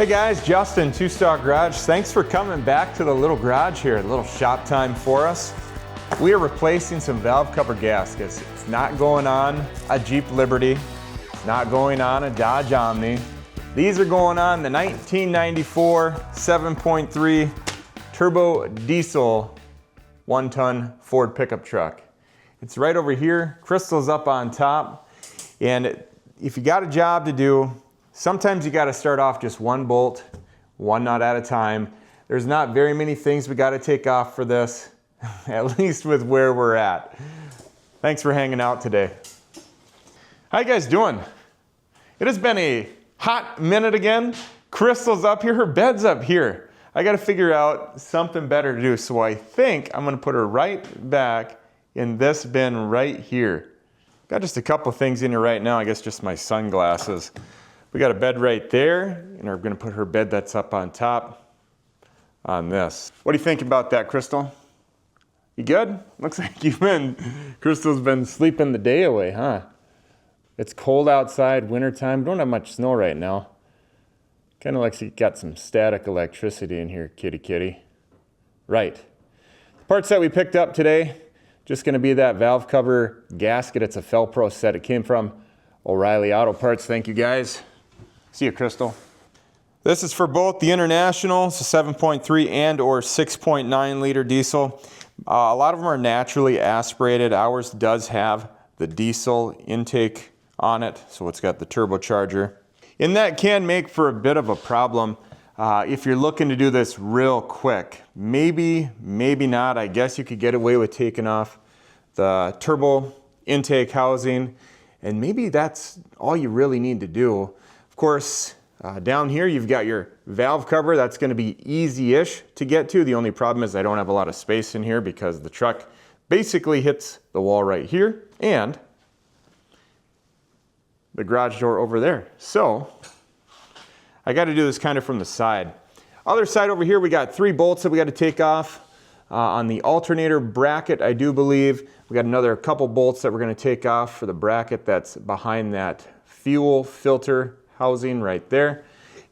Hey guys, Justin, Two Star Garage. Thanks for coming back to the little garage here, a little shop time for us. We are replacing some valve cover gaskets. It's not going on a Jeep Liberty. It's not going on a Dodge Omni. These are going on the 1994 7.3 turbo diesel 1-ton Ford pickup truck. It's right over here. Crystal's up on top. And if you got a job to do, sometimes you got to start off just one bolt, one nut at a time. There's not very many things we got to take off for this, at least with where we're at. Thanks for hanging out today. How you guys doing? It has been a hot minute again. Crystal's up here, her bed's up here. I got to figure out something better to do, so I think I'm going to put her right back in this bin right here. Got just a couple things in here right now, I guess just my sunglasses. We got a bed right there, and we're gonna put her bed that's up on top on this. What do you think about that, Crystal? You good? Looks like Crystal's been sleeping the day away, huh? It's cold outside, wintertime. Don't have much snow right now. Kind of like you got some static electricity in here, kitty kitty. Right. The parts that we picked up today, just gonna be that valve cover gasket. It's a Felpro set. It came from O'Reilly Auto Parts. Thank you guys. See you, Crystal. This is for both the International, it's a 7.3 and or 6.9 liter diesel. A lot of them are naturally aspirated. Ours does have the diesel intake on it, so it's got the turbocharger. And that can make for a bit of a problem if you're looking to do this real quick. Maybe, maybe not. I guess you could get away with taking off the turbo intake housing, and maybe that's all you really need to do. Of course, down here you've got your valve cover. That's going to be easy-ish to get to. The only problem is I don't have a lot of space in here because the truck basically hits the wall right here and the garage door over there. So I got to do this kind of from the side. Other side over here, we got 3 bolts that we got to take off. On the alternator bracket, I do believe we got another couple bolts that we're going to take off for the bracket that's behind that fuel filter housing right there.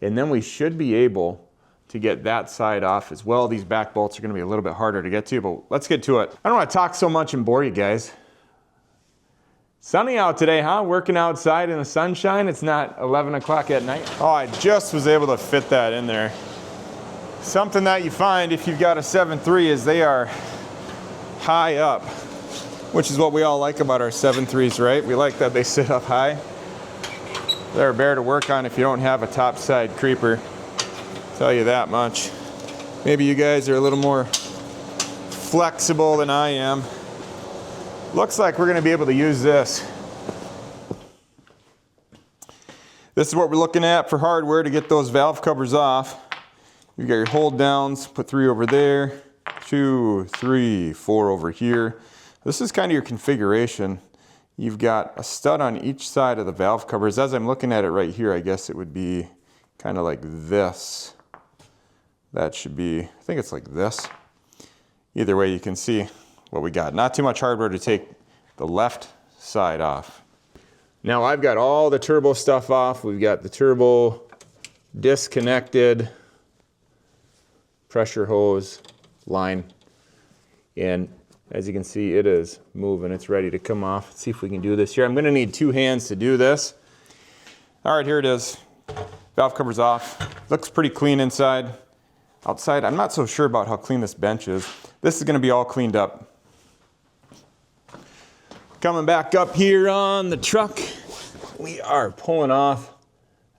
And then we should be able to get that side off as well. These back bolts are going to be a little bit harder to get to, but let's get to it. I don't want to talk so much and bore you guys. Sunny out today, huh? Working outside in the sunshine. It's not 11 o'clock at night. Oh, I just was able to fit that in there. Something that you find if you've got a 7.3 is they are high up, which is what we all like about our 7.3s, right? We like that they sit up high. They're a bear to work on if you don't have a topside creeper. I'll tell you that much. Maybe you guys are a little more flexible than I am. Looks like we're going to be able to use this. This is what we're looking at for hardware to get those valve covers off. You got your hold downs, put 3 over there, 2, 3, 4 over here. This is kind of your configuration. You've got a stud on each side of the valve covers. As I'm looking at it right here, I guess it would be kind of like this. That should be, I think it's like this. Either way, you can see what we got. Not too much hardware to take the left side off. Now I've got all the turbo stuff off. We've got the turbo disconnected, pressure hose line, and as you can see, it is moving. It's ready to come off. Let's see if we can do this here. I'm going to need 2 hands to do this. All right, here it is. Valve cover's off. Looks pretty clean inside. Outside, I'm not so sure about how clean this bench is. This is going to be all cleaned up. Coming back up here on the truck, we are pulling off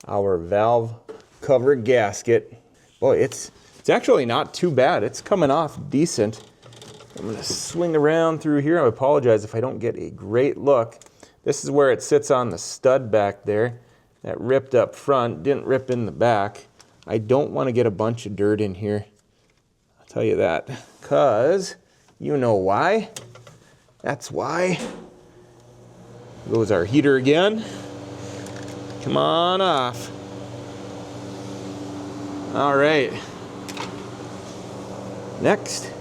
our valve cover gasket. Boy, it's actually not too bad. It's coming off decent. I'm going to swing around through here. I apologize if I don't get a great look. This is where it sits on the stud back there. That ripped up front, didn't rip in the back. I don't want to get a bunch of dirt in here. I'll tell you that. Because you know why. That's why. Goes our heater again. Come on off. All right. Next.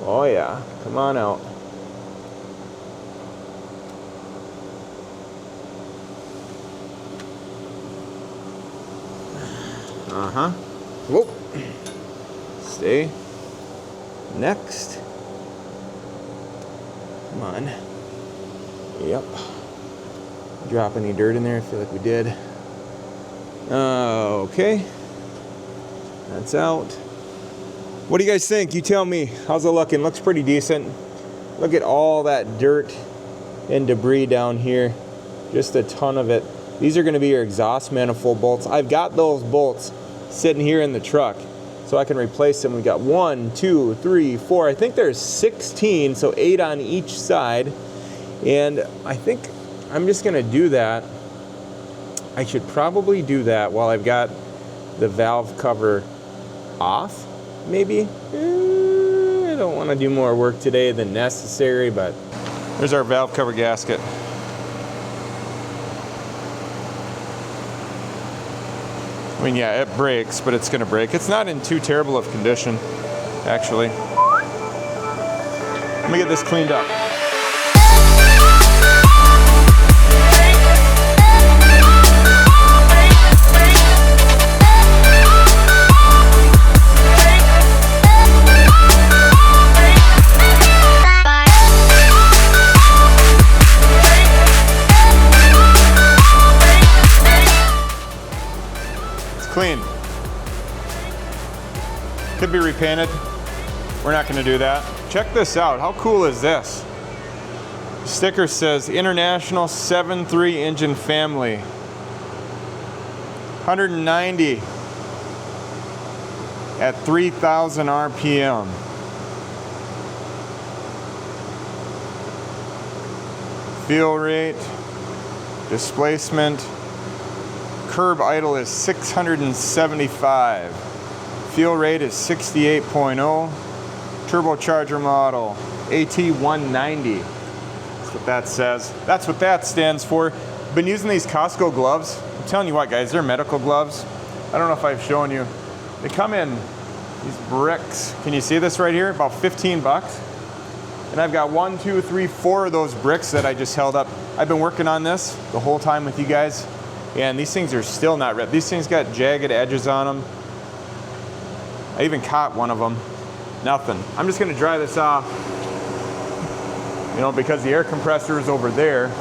Oh yeah, come on out. Whoop. Stay. Next. Come on. Yep. Drop any dirt in there? I feel like we did. Okay. That's out. What do you guys think? You tell me. How's it looking? Looks pretty decent. Look at all that dirt and debris down here. Just a ton of it. These are going to be your exhaust manifold bolts. I've got those bolts sitting here in the truck, so I can replace them. We got 1, 2, 3, 4. I think there's 16, so 8 on each side. And I think I'm just going to do that. I should probably do that while I've got the valve cover off, maybe. I don't want to do more work today than necessary, but there's our valve cover gasket. I mean, yeah, it breaks, but it's going to break. It's not in too terrible of condition, actually. Let me get this cleaned up. Clean. Could be repainted. We're not going to do that. Check this out. How cool is this? The sticker says International 7.3 engine family. 190 at 3,000 RPM. Fuel rate, displacement. Curb idle is 675. Fuel rate is 68.0. Turbocharger model AT190. That's what that says. That's what that stands for. Been using these Costco gloves. I'm telling you what, guys, they're medical gloves. I don't know if I've shown you. They come in these bricks. Can you see this right here? About 15 bucks. And I've got 1, 2, 3, 4 of those bricks that I just held up. I've been working on this the whole time with you guys. And these things are still not ripped. These things got jagged edges on them. I even caught one of them. Nothing. I'm just gonna dry this off, you know, because the air compressor is over there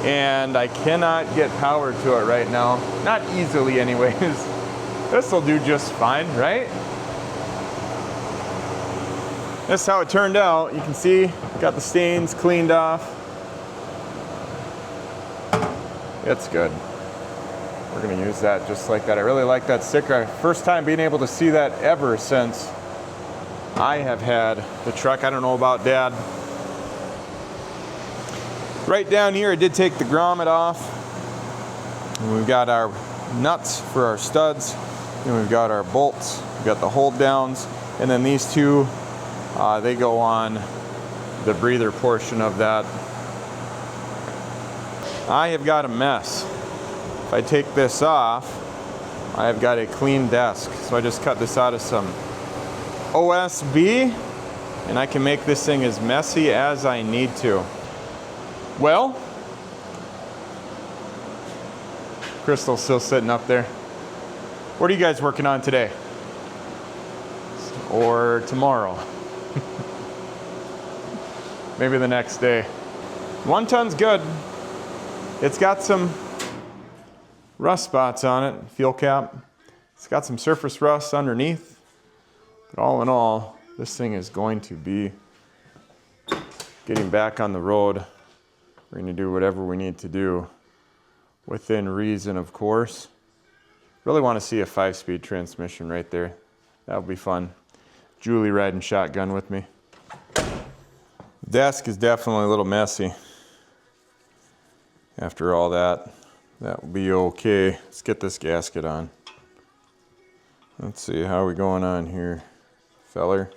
and I cannot get power to it right now. Not easily anyways. This will do just fine, right? That's how it turned out. You can see, got the stains cleaned off. It's good. We're gonna use that just like that. I really like that sticker. First time being able to see that ever since I have had the truck. I don't know about Dad. Right down here, I did take the grommet off. And we've got our nuts for our studs. And we've got our bolts. We've got the hold downs. And then these two, they go on the breather portion of that. I have got a mess. If I take this off, I have got a clean desk. So I just cut this out of some OSB, and I can make this thing as messy as I need to. Well, Crystal's still sitting up there. What are you guys working on today? Or tomorrow? Maybe the next day. 1 ton's good. It's got some rust spots on it, fuel cap. It's got some surface rust underneath. But all in all, this thing is going to be getting back on the road. We're going to do whatever we need to do within reason, of course. Really want to see a 5-speed transmission right there. That would be fun. Julie riding shotgun with me. Desk is definitely a little messy. After all that, that will be okay. Let's get this gasket on. Let's see, how are we going on here? Feller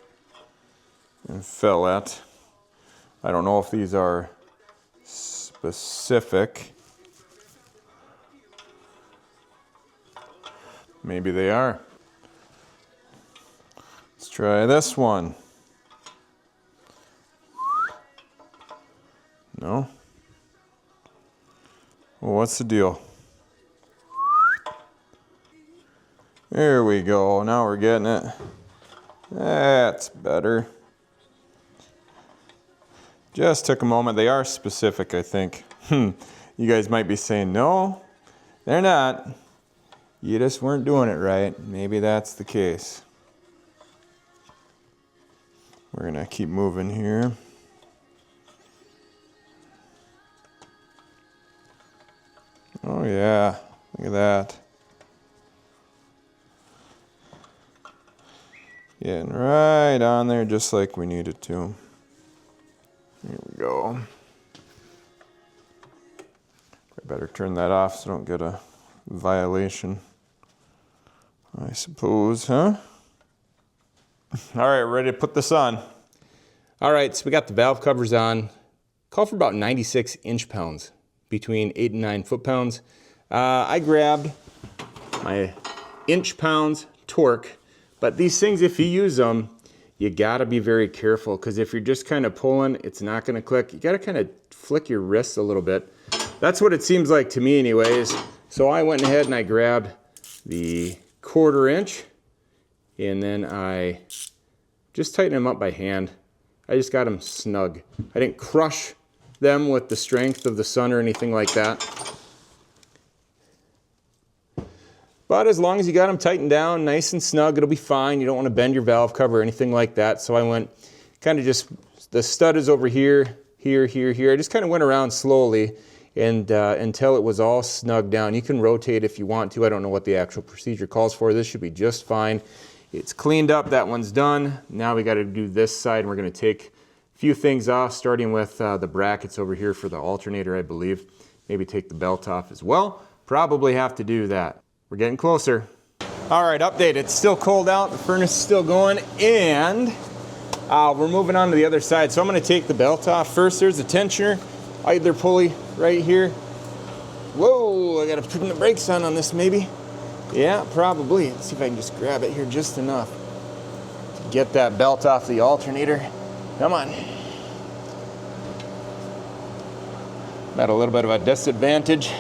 and fellette. I don't know if these are specific. Maybe they are. Let's try this one. No? Well, what's the deal? There we go, now we're getting it. That's better. Just took a moment. They are specific, I think. You guys might be saying, no, they're not. You just weren't doing it right. Maybe that's the case. We're gonna keep moving here. Oh yeah, look at that. Getting right on there just like we needed to. Here we go. I better turn that off so I don't get a violation, I suppose, huh? All right, ready to put this on. All right, so we got the valve covers on. Call for about 96 inch-pounds, between 8 and 9 foot-pounds. I grabbed my inch-pounds torque, but these things, if you use them, you gotta be very careful, because if you're just kind of pulling, it's not gonna click. You gotta kind of flick your wrists a little bit. That's what it seems like to me anyways. So I went ahead and I grabbed the 1/4 inch, and then I just tighten them up by hand. I just got them snug. I didn't crush them with the strength of the sun or anything like that. But as long as you got them tightened down nice and snug, it'll be fine. You don't want to bend your valve cover or anything like that. So I went kind of just, the stud is over here, here, here, here. I just kind of went around slowly and until it was all snug down. You can rotate if you want to. I don't know what the actual procedure calls for. This should be just fine. It's cleaned up. That one's done. Now we got to do this side, and we're going to take a few things off, starting with the brackets over here for the alternator, I believe. Maybe take the belt off as well. Probably have to do that. We're getting closer. All right, update. It's still cold out. The furnace is still going, and we're moving on to the other side. So I'm going to take the belt off first. There's the tensioner, idler pulley right here. Whoa, I got to put the brakes on this maybe. Yeah, probably. Let's see if I can just grab it here just enough to get that belt off the alternator. Come on. I'm at a little bit of a disadvantage.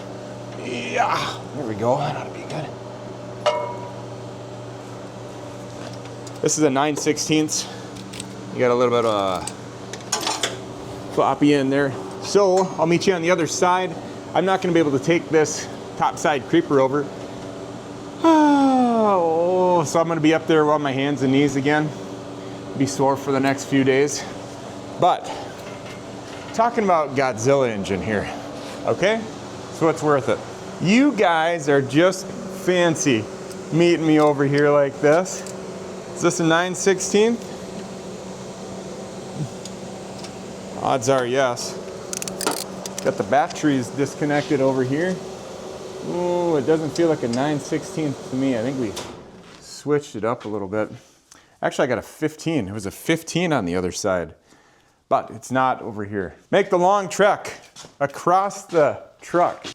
Yeah, there we go. That ought to be good. This is a 9/16. You got a little bit of floppy in there. So I'll meet you on the other side. I'm not going to be able to take this top side creeper over. Oh, so I'm going to be up there on my hands and knees again. Be sore for the next few days. But talking about Godzilla engine here, okay? So it's worth it. You guys are just fancy meeting me over here like this. Is this a 9/16? Odds are yes. Got the batteries disconnected over here. Oh, it doesn't feel like a 9/16 to me. I think we switched it up a little bit. Actually, I got a 15. It was a 15 on the other side, but it's not over here. Make the long trek across the truck.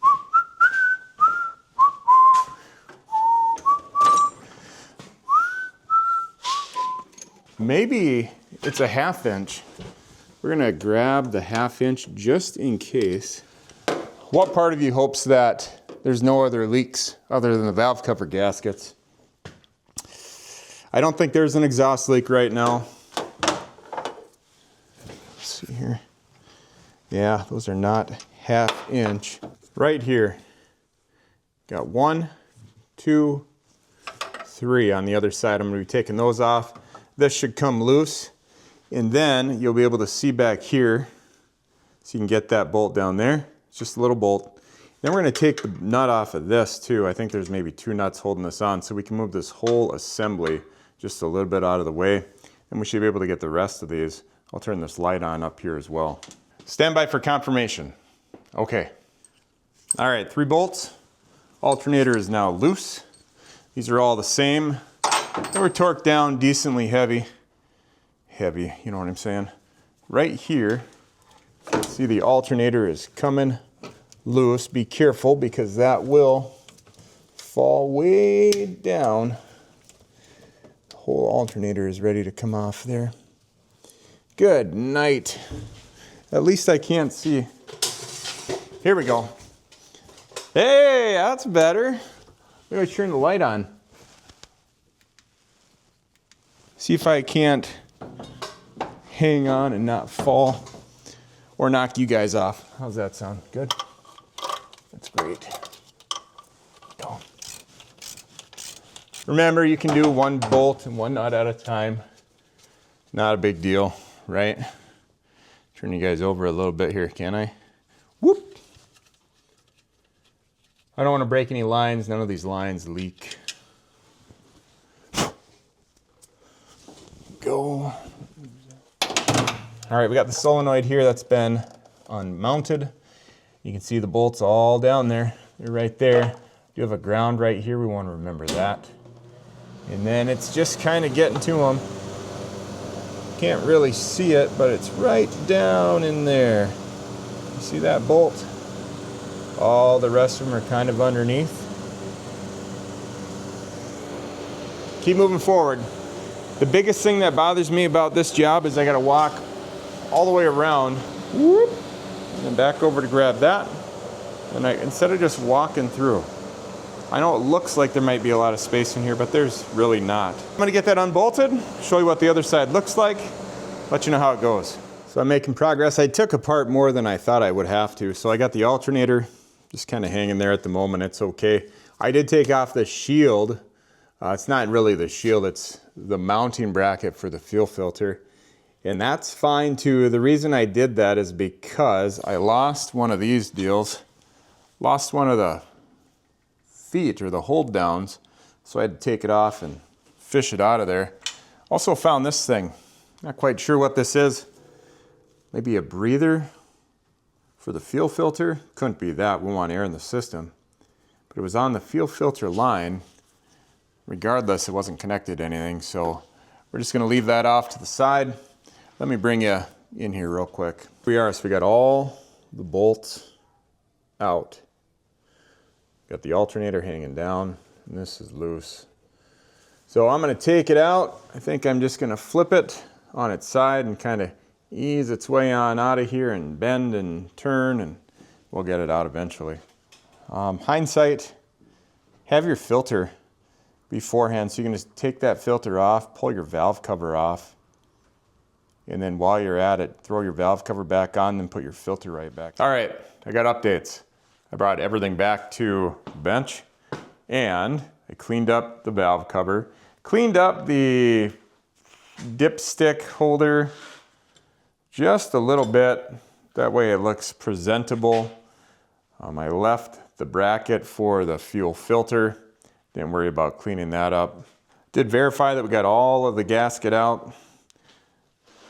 Maybe it's a 1/2 inch. We're gonna grab the 1/2 inch just in case. What part of you hopes that there's no other leaks other than the valve cover gaskets? I don't think there's an exhaust leak right now. Let's see here. Yeah, those are not 1/2 inch. Right here. Got 1, 2, 3 on the other side. I'm gonna be taking those off. This should come loose, and then you'll be able to see back here, so you can get that bolt down there. It's just a little bolt. Then we're going to take the nut off of this too. I think there's maybe 2 nuts holding this on, so we can move this whole assembly just a little bit out of the way, and we should be able to get the rest of these. I'll turn this light on up here as well. Stand by for confirmation. Okay. All right, 3 bolts. Alternator is now loose. These are all the same. They were torqued down decently heavy. Heavy, you know what I'm saying? Right here, see the alternator is coming loose. Be careful because that will fall way down. The whole alternator is ready to come off there. Good night. At least I can't see. Here we go. Hey, that's better. Maybe I turn the light on. See if I can't hang on and not fall or knock you guys off. How's that sound? Good? That's great. Go. Remember, you can do one bolt and one nut at a time. Not a big deal, right? Turn you guys over a little bit here, can I? Whoop! I don't want to break any lines. None of these lines leak. Go. All right, we got the solenoid here that's been unmounted. You can see the bolts all down there. They're right there. You have a ground right here. We want to remember that. And then it's just kind of getting to them. Can't really see it, but it's right down in there. You see that bolt? All the rest of them are kind of underneath. Keep moving forward. The biggest thing that bothers me about this job is I got to walk all the way around, whoop, and then back over to grab that. And instead of just walking through. I know it looks like there might be a lot of space in here, but there's really not. I'm gonna get that unbolted, show you what the other side looks like, let you know how it goes. So I'm making progress. I took apart more than I thought I would have to. So I got the alternator just kind of hanging there at the moment. It's okay. I did take off the shield. It's not really the shield, it's the mounting bracket for the fuel filter. And that's fine too. The reason I did that is because I lost one of these deals. Lost one of the feet or the hold downs. So I had to take it off and fish it out of there. Also found this thing. Not quite sure what this is. Maybe a breather for the fuel filter. Couldn't be that. We want air in the system. But it was on the fuel filter line. Regardless, it wasn't connected to anything. So we're just going to leave that off to the side. Let me bring you in here real quick. Here we are, so we got all the bolts out. Got the alternator hanging down, and this is loose. So I'm gonna take it out. I think I'm just gonna flip it on its side and kind of ease its way on out of here and bend and turn, and we'll get it out eventually. Hindsight, have your filter beforehand, so you can just take that filter off, pull your valve cover off, and then while you're at it, throw your valve cover back on, then put your filter right back. All right, I got updates. I brought everything back to the bench, and I cleaned up the valve cover, cleaned up the dipstick holder just a little bit. That way it looks presentable. I left the bracket for the fuel filter. Didn't worry about cleaning that up. Did verify that we got all of the gasket out.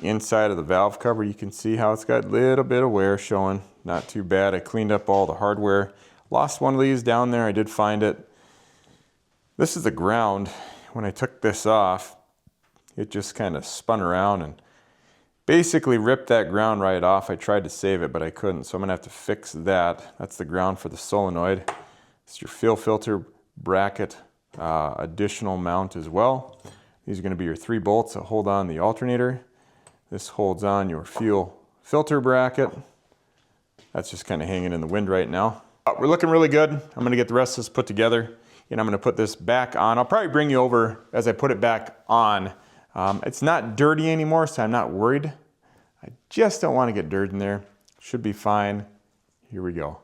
Inside of the valve cover, you can see how it's got a little bit of wear showing. Not too bad. I cleaned up all the hardware. Lost one of these down there. I did find it. This is the ground. When I took this off, it just kind of spun around and basically ripped that ground right off. I tried to save it, but I couldn't. So I'm gonna have to fix that. That's the ground for the solenoid. It's your fuel filter bracket additional mount as well. These are gonna be your 3 bolts that hold on the alternator. This holds on your fuel filter bracket. That's just kind of hanging in the wind right now. We're looking really good. I'm gonna get the rest of this put together, and I'm gonna put this back on. I'll probably bring you over as I put it back on. It's not dirty anymore, so I'm not worried. I just don't want to get dirt in there. Should be fine. Here we go.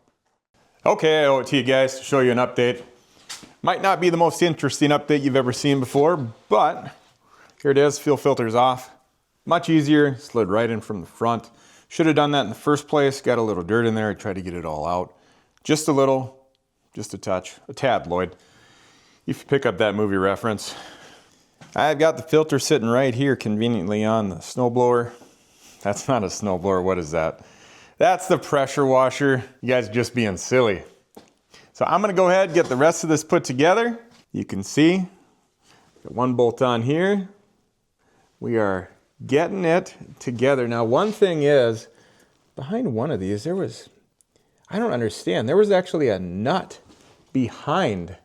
Okay, I owe it to you guys to show you an update. Might not be the most interesting update you've ever seen before, but here it is. Fuel filter's off. Much easier, slid right in from the front. Should have done that in the first place. Got a little dirt in there. I tried to get it all out. Just a little, just a touch, a tad, Lloyd. If you pick up that movie reference. I've got the filter sitting right here conveniently on the snowblower. That's not a snowblower, what is that? That's the pressure washer. You guys are just being silly. So I'm gonna go ahead and get the rest of this put together. You can see, got one bolt on here. We are getting it together. Now, one thing is, behind one of these, I don't understand. There was actually a nut behind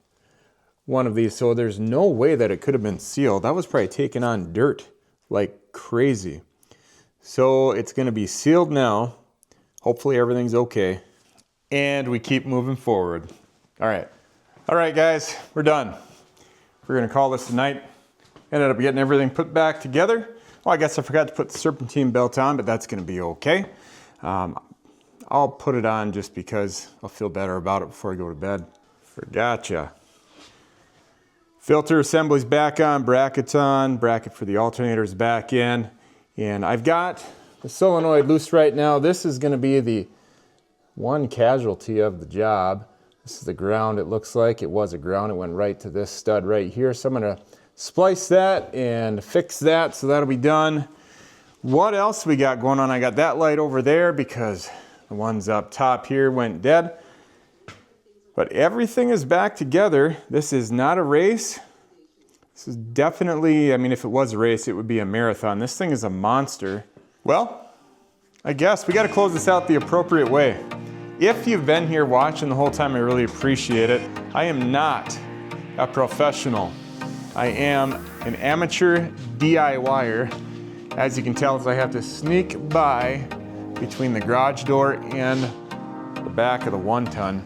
one of these, so there's no way that it could have been sealed. That was probably taking on dirt like crazy. So it's gonna be sealed now. Hopefully everything's okay. And we keep moving forward. All right, guys, we're done. We're gonna call this a night. Ended up getting everything put back together. Well, I guess I forgot to put the serpentine belt on, but that's gonna be okay. I'll put it on just because I'll feel better about it before I go to bed. Forgotcha. Filter assembly's back on, bracket's on, bracket for the alternator's back in. And I've got the solenoid loose right now. This is gonna be the one casualty of the job. This is the ground, it looks like. It was a ground, it went right to this stud right here. So I'm gonna splice that and fix that, so that'll be done. What else we got going on? I got that light over there because the ones up top here went dead. But everything is back together. This is not a race. This is definitely, I mean, if it was a race, it would be a marathon. This thing is a monster. Well, I guess we got to close this out the appropriate way. If you've been here watching the whole time, I really appreciate it. I am not a professional. I am an amateur DIYer. As you can tell, as I have to sneak by between the garage door and the back of the 1-ton.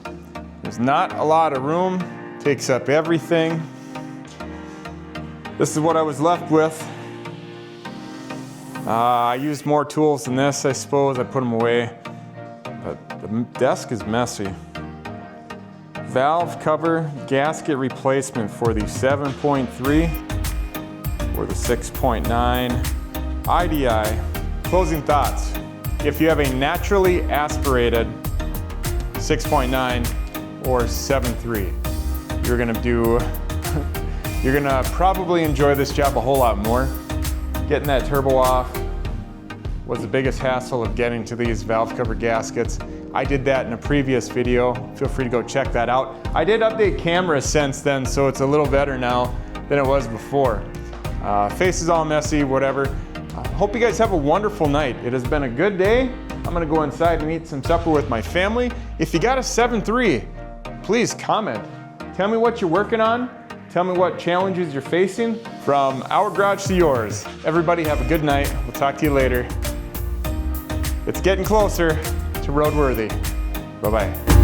There's not a lot of room, takes up everything. This is what I was left with. I used more tools than this, I suppose. I put them away, but the desk is messy. Valve cover gasket replacement for the 7.3 or the 6.9 IDI. Closing thoughts. If you have a naturally aspirated 6.9 or 7.3, you're gonna probably enjoy this job a whole lot more. Getting that turbo off was the biggest hassle of getting to these valve cover gaskets. I did that in a previous video. Feel free to go check that out. I did update cameras since then, so it's a little better now than it was before. Face is all messy, whatever. Hope you guys have a wonderful night. It has been a good day. I'm gonna go inside and eat some supper with my family. If you got a 7.3, please comment. Tell me what you're working on. Tell me what challenges you're facing. From our garage to yours. Everybody have a good night. We'll talk to you later. It's getting closer to roadworthy. Bye-bye.